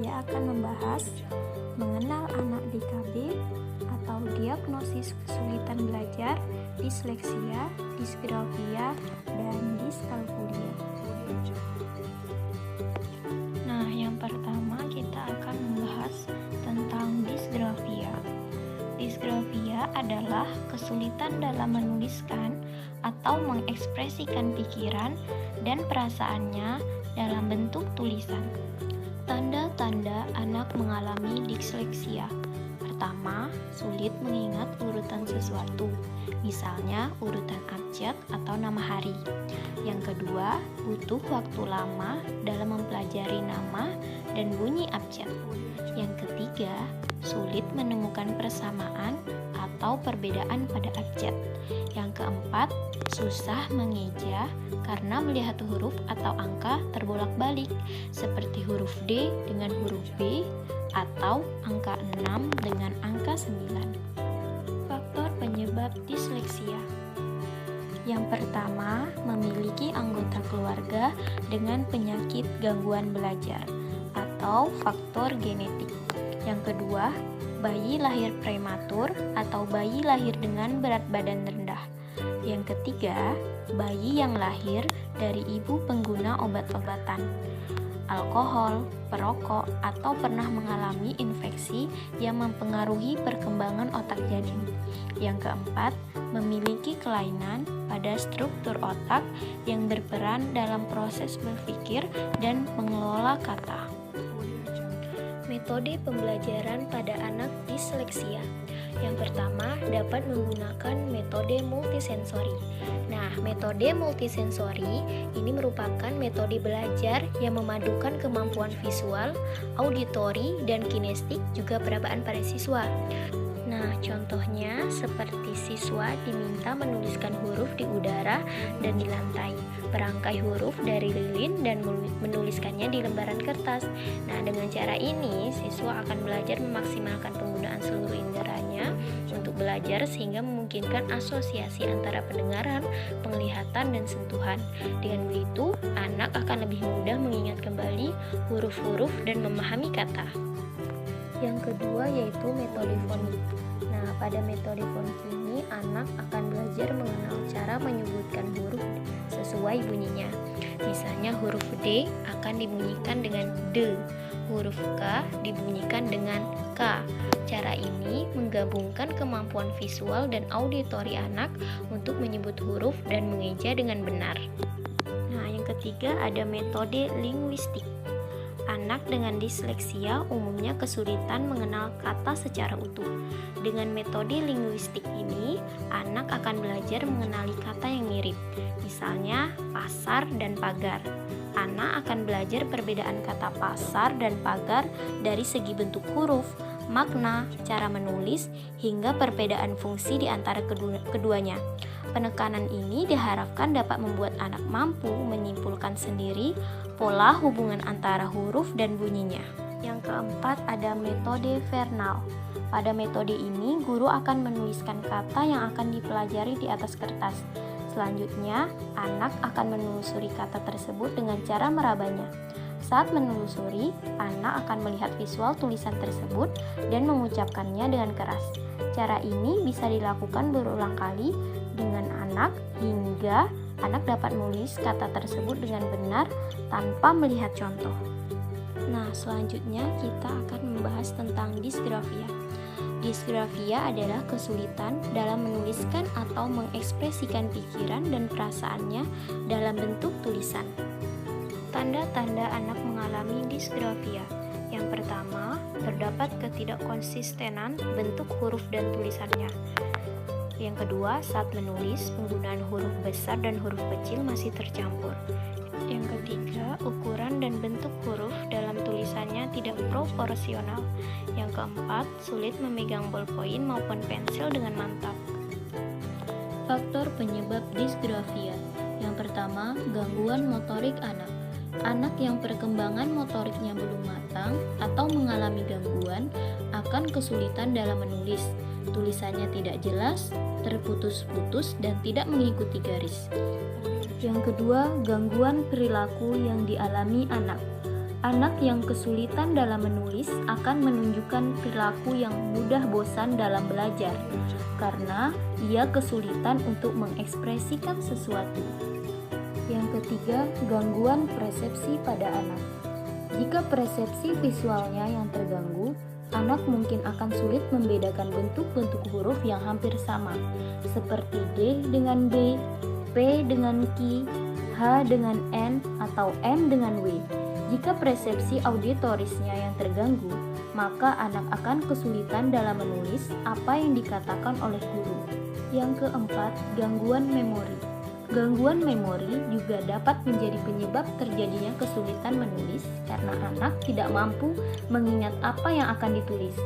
saya akan membahas mengenal anak DKB atau diagnosis kesulitan belajar, disleksia, disgrafia, dan diskalkulia. Nah, yang pertama kita akan membahas tentang disgrafia. Disgrafia adalah kesulitan dalam menuliskan atau mengekspresikan pikiran dan perasaannya dalam bentuk tulisan. Tanda-tanda anak mengalami disleksia. Pertama, sulit mengingat urutan sesuatu, misalnya urutan abjad atau nama hari. Yang kedua, butuh waktu lama dalam mempelajari nama dan bunyi abjad. Yang ketiga, sulit menemukan persamaan atau perbedaan pada abjad. Yang keempat, susah mengeja karena melihat huruf atau angka terbolak-balik, seperti huruf D dengan huruf B atau angka 6 dengan angka 9. Faktor penyebab disleksia. Yang pertama, memiliki anggota keluarga dengan penyakit gangguan belajar atau faktor genetik. Yang kedua, bayi lahir prematur atau bayi lahir dengan berat badan rendah. Yang ketiga, bayi yang lahir dari ibu pengguna obat-obatan, alkohol, perokok, atau pernah mengalami infeksi yang mempengaruhi perkembangan otak janin. Yang keempat, memiliki kelainan pada struktur otak yang berperan dalam proses berpikir dan mengelola kata. Metode pembelajaran pada anak disleksia. Yang pertama, dapat menggunakan metode multisensori. Nah, metode multisensori ini merupakan metode belajar yang memadukan kemampuan visual, auditori, dan kinestik juga perabaan pada siswa. Nah, contohnya seperti siswa diminta menuliskan huruf di udara dan di lantai, merangkai huruf dari lilin dan menuliskannya di lembaran kertas. Nah, dengan cara ini siswa akan belajar memaksimalkan penggunaan seluruh inderanya untuk belajar sehingga memungkinkan asosiasi antara pendengaran, penglihatan, dan sentuhan. Dengan begitu, anak akan lebih mudah mengingat kembali huruf-huruf dan memahami kata. Yang kedua yaitu metode fonik. Nah, pada metode fonik ini anak akan belajar mengenal cara menyebutkan huruf sesuai bunyinya. Misalnya huruf D akan dibunyikan dengan D, huruf K dibunyikan dengan K. Cara ini menggabungkan kemampuan visual dan auditori anak untuk menyebut huruf dan mengeja dengan benar. Nah, yang ketiga ada metode linguistik. Anak dengan disleksia umumnya kesulitan mengenal kata secara utuh. Dengan metode linguistik ini, anak akan belajar mengenali kata yang mirip, misalnya pasar dan pagar. Anak akan belajar perbedaan kata pasar dan pagar dari segi bentuk huruf, makna, cara menulis, hingga perbedaan fungsi di antara keduanya. Penekanan ini diharapkan dapat membuat anak mampu menyimpulkan sendiri pola hubungan antara huruf dan bunyinya. Yang keempat ada metode Vernal. Pada metode ini, guru akan menuliskan kata yang akan dipelajari di atas kertas. Selanjutnya, anak akan menelusuri kata tersebut dengan cara merabanya. Saat menelusuri, anak akan melihat visual tulisan tersebut dan mengucapkannya dengan keras. Cara ini bisa dilakukan berulang kali dengan anak hingga anak dapat menulis kata tersebut dengan benar tanpa melihat contoh. Nah, selanjutnya kita akan membahas tentang disgrafia. Disgrafia adalah kesulitan dalam menuliskan atau mengekspresikan pikiran dan perasaannya dalam bentuk tulisan. Tanda-tanda anak mengalami disgrafia. Yang pertama, terdapat ketidakkonsistenan bentuk huruf dan tulisannya. Yang kedua, saat menulis, penggunaan huruf besar dan huruf kecil masih tercampur. Yang ketiga, ukuran dan bentuk huruf dalam tulisannya tidak proporsional. Yang keempat, sulit memegang bolpoin maupun pensil dengan mantap. Faktor penyebab disgrafia. Yang pertama, gangguan motorik anak. Anak yang perkembangan motoriknya belum matang atau mengalami gangguan akan kesulitan dalam menulis. Tulisannya tidak jelas, terputus-putus, dan tidak mengikuti garis. Yang kedua, gangguan perilaku yang dialami anak. Anak yang kesulitan dalam menulis akan menunjukkan perilaku yang mudah bosan dalam belajar, karena ia kesulitan untuk mengekspresikan sesuatu. Yang ketiga, gangguan persepsi pada anak. Jika persepsi visualnya yang terganggu, anak mungkin akan sulit membedakan bentuk-bentuk huruf yang hampir sama, seperti D dengan B, P dengan Q, H dengan N, atau M dengan W. Jika persepsi auditorisnya yang terganggu, maka anak akan kesulitan dalam menulis apa yang dikatakan oleh guru. Yang keempat, gangguan memori. Gangguan memori juga dapat menjadi penyebab terjadinya kesulitan menulis karena anak tidak mampu mengingat apa yang akan ditulis.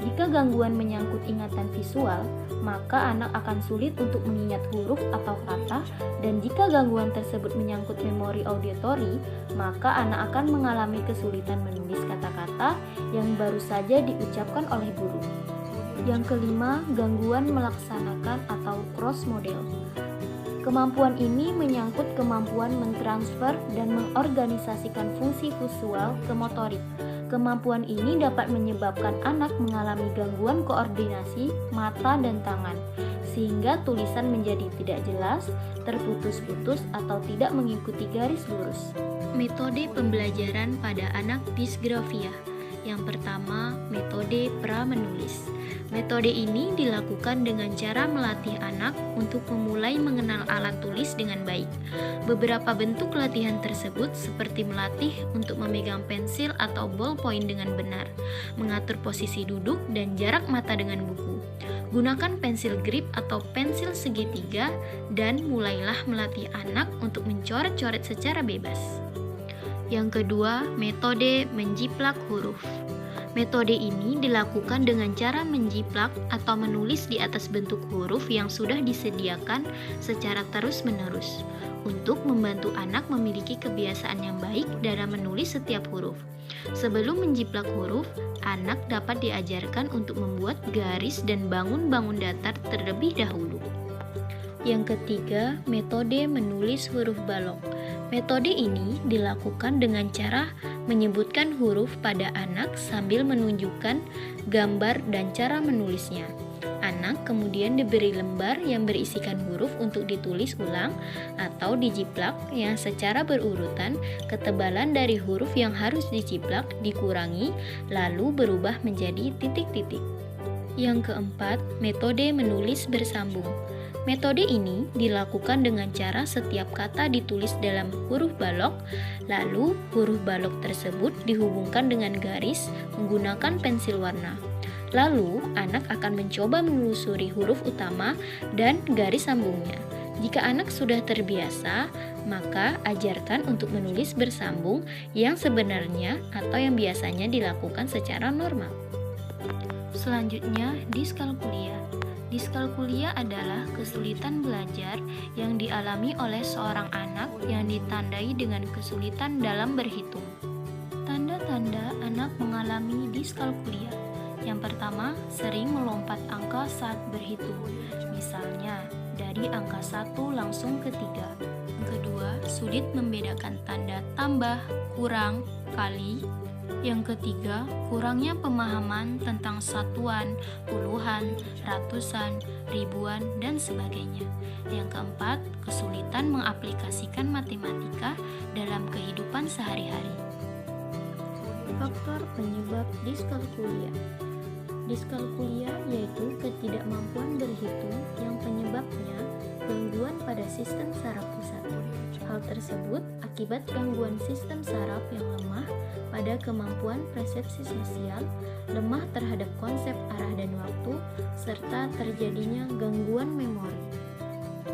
Jika gangguan menyangkut ingatan visual, maka anak akan sulit untuk mengingat huruf atau kata, dan jika gangguan tersebut menyangkut memori auditori, maka anak akan mengalami kesulitan menulis kata-kata yang baru saja diucapkan oleh guru. Yang kelima, gangguan melaksanakan atau cross model. Kemampuan ini menyangkut kemampuan mentransfer dan mengorganisasikan fungsi visual ke motorik. Kemampuan ini dapat menyebabkan anak mengalami gangguan koordinasi mata dan tangan, sehingga tulisan menjadi tidak jelas, terputus-putus, atau tidak mengikuti garis lurus. Metode pembelajaran pada anak disgrafia. Yang pertama, metode pra-menulis. Metode ini dilakukan dengan cara melatih anak untuk memulai mengenal alat tulis dengan baik. Beberapa bentuk latihan tersebut seperti melatih untuk memegang pensil atau ballpoint dengan benar, mengatur posisi duduk dan jarak mata dengan buku. Gunakan pensil grip atau pensil segitiga dan mulailah melatih anak untuk mencoret-coret secara bebas. Yang kedua, metode menjiplak huruf. Metode ini dilakukan dengan cara menjiplak atau menulis di atas bentuk huruf yang sudah disediakan secara terus-menerus untuk membantu anak memiliki kebiasaan yang baik dalam menulis setiap huruf. Sebelum menjiplak huruf, anak dapat diajarkan untuk membuat garis dan bangun-bangun datar terlebih dahulu. Yang ketiga, metode menulis huruf balok. Metode ini dilakukan dengan cara menyebutkan huruf pada anak sambil menunjukkan gambar dan cara menulisnya. Anak kemudian diberi lembar yang berisikan huruf untuk ditulis ulang atau dijiplak yang secara berurutan ketebalan dari huruf yang harus dijiplak dikurangi lalu berubah menjadi titik-titik. Yang keempat, metode menulis bersambung. Metode ini dilakukan dengan cara setiap kata ditulis dalam huruf balok, lalu huruf balok tersebut dihubungkan dengan garis menggunakan pensil warna. Lalu, anak akan mencoba menelusuri huruf utama dan garis sambungnya. Jika anak sudah terbiasa, maka ajarkan untuk menulis bersambung yang sebenarnya atau yang biasanya dilakukan secara normal. Selanjutnya, diskalkulia. Diskalkulia adalah kesulitan belajar yang dialami oleh seorang anak yang ditandai dengan kesulitan dalam berhitung. Tanda-tanda anak mengalami diskalkulia. Yang pertama, sering melompat angka saat berhitung. Misalnya, dari angka 1 langsung ke 3. Yang kedua, sulit membedakan tanda tambah, kurang, kali. Yang ketiga, kurangnya pemahaman tentang satuan, puluhan, ratusan, ribuan, dan sebagainya. Yang keempat, kesulitan mengaplikasikan matematika dalam kehidupan sehari-hari. Faktor penyebab diskalkulia. Diskalkulia yaitu ketidakmampuan berhitung yang penyebabnya gangguan pada sistem saraf pusat. Hal tersebut akibat gangguan sistem saraf yang lemah pada kemampuan persepsi sosial, lemah terhadap konsep arah dan waktu, serta terjadinya gangguan memori.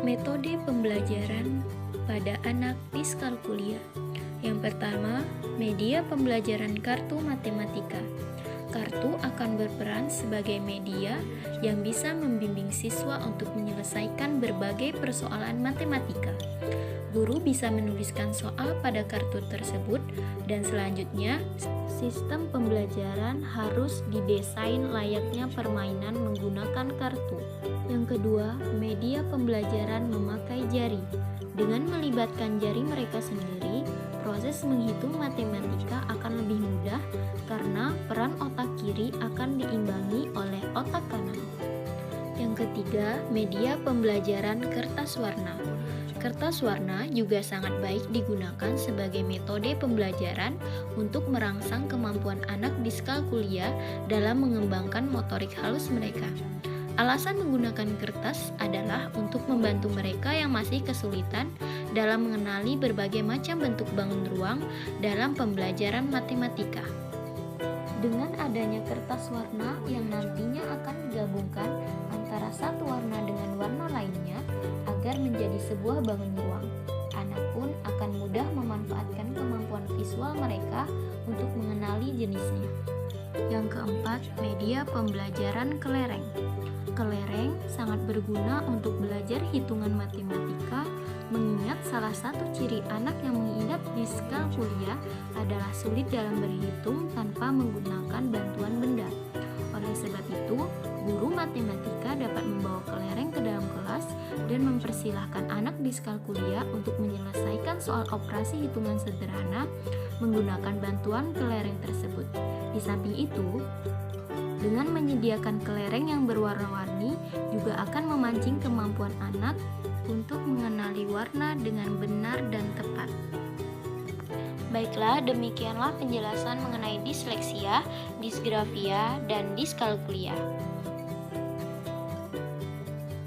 Metode pembelajaran pada anak diskalkulia. Yang pertama, media pembelajaran kartu matematika. Kartu akan berperan sebagai media yang bisa membimbing siswa untuk menyelesaikan berbagai persoalan matematika. Guru bisa menuliskan soal pada kartu tersebut dan selanjutnya sistem pembelajaran harus didesain layaknya permainan menggunakan kartu. Yang kedua, media pembelajaran memakai jari. Dengan melibatkan jari mereka sendiri, proses menghitung matematika akan lebih mudah karena peran otak kiri akan diimbangi oleh otak kanan. Yang ketiga, media pembelajaran kertas warna. Kertas warna juga sangat baik digunakan sebagai metode pembelajaran untuk merangsang kemampuan anak diskalkulia dalam mengembangkan motorik halus mereka. Alasan menggunakan kertas adalah untuk membantu mereka yang masih kesulitan dalam mengenali berbagai macam bentuk bangun ruang dalam pembelajaran matematika. Dengan adanya kertas warna yang nantinya akan digabungkan antara satu warna dengan warna lainnya agar menjadi sebuah bangun ruang, anak pun akan mudah memanfaatkan kemampuan visual mereka untuk mengenali jenisnya. Yang keempat, media pembelajaran kelereng. Kelereng sangat berguna untuk belajar hitungan matematika, mengingat salah satu ciri anak yang mengidap diskalkulia adalah sulit dalam berhitung tanpa menggunakan bantuan benda. Oleh sebab itu, guru matematika dapat membawa kelereng ke dalam kelas dan mempersilahkan anak diskalkulia untuk menyelesaikan soal operasi hitungan sederhana menggunakan bantuan kelereng tersebut. Di samping itu, dengan menyediakan kelereng yang berwarna-warni juga akan memancing kemampuan anak untuk mengenali warna dengan benar dan tepat. Baiklah, demikianlah penjelasan mengenai disleksia, disgrafia, dan diskalkulia.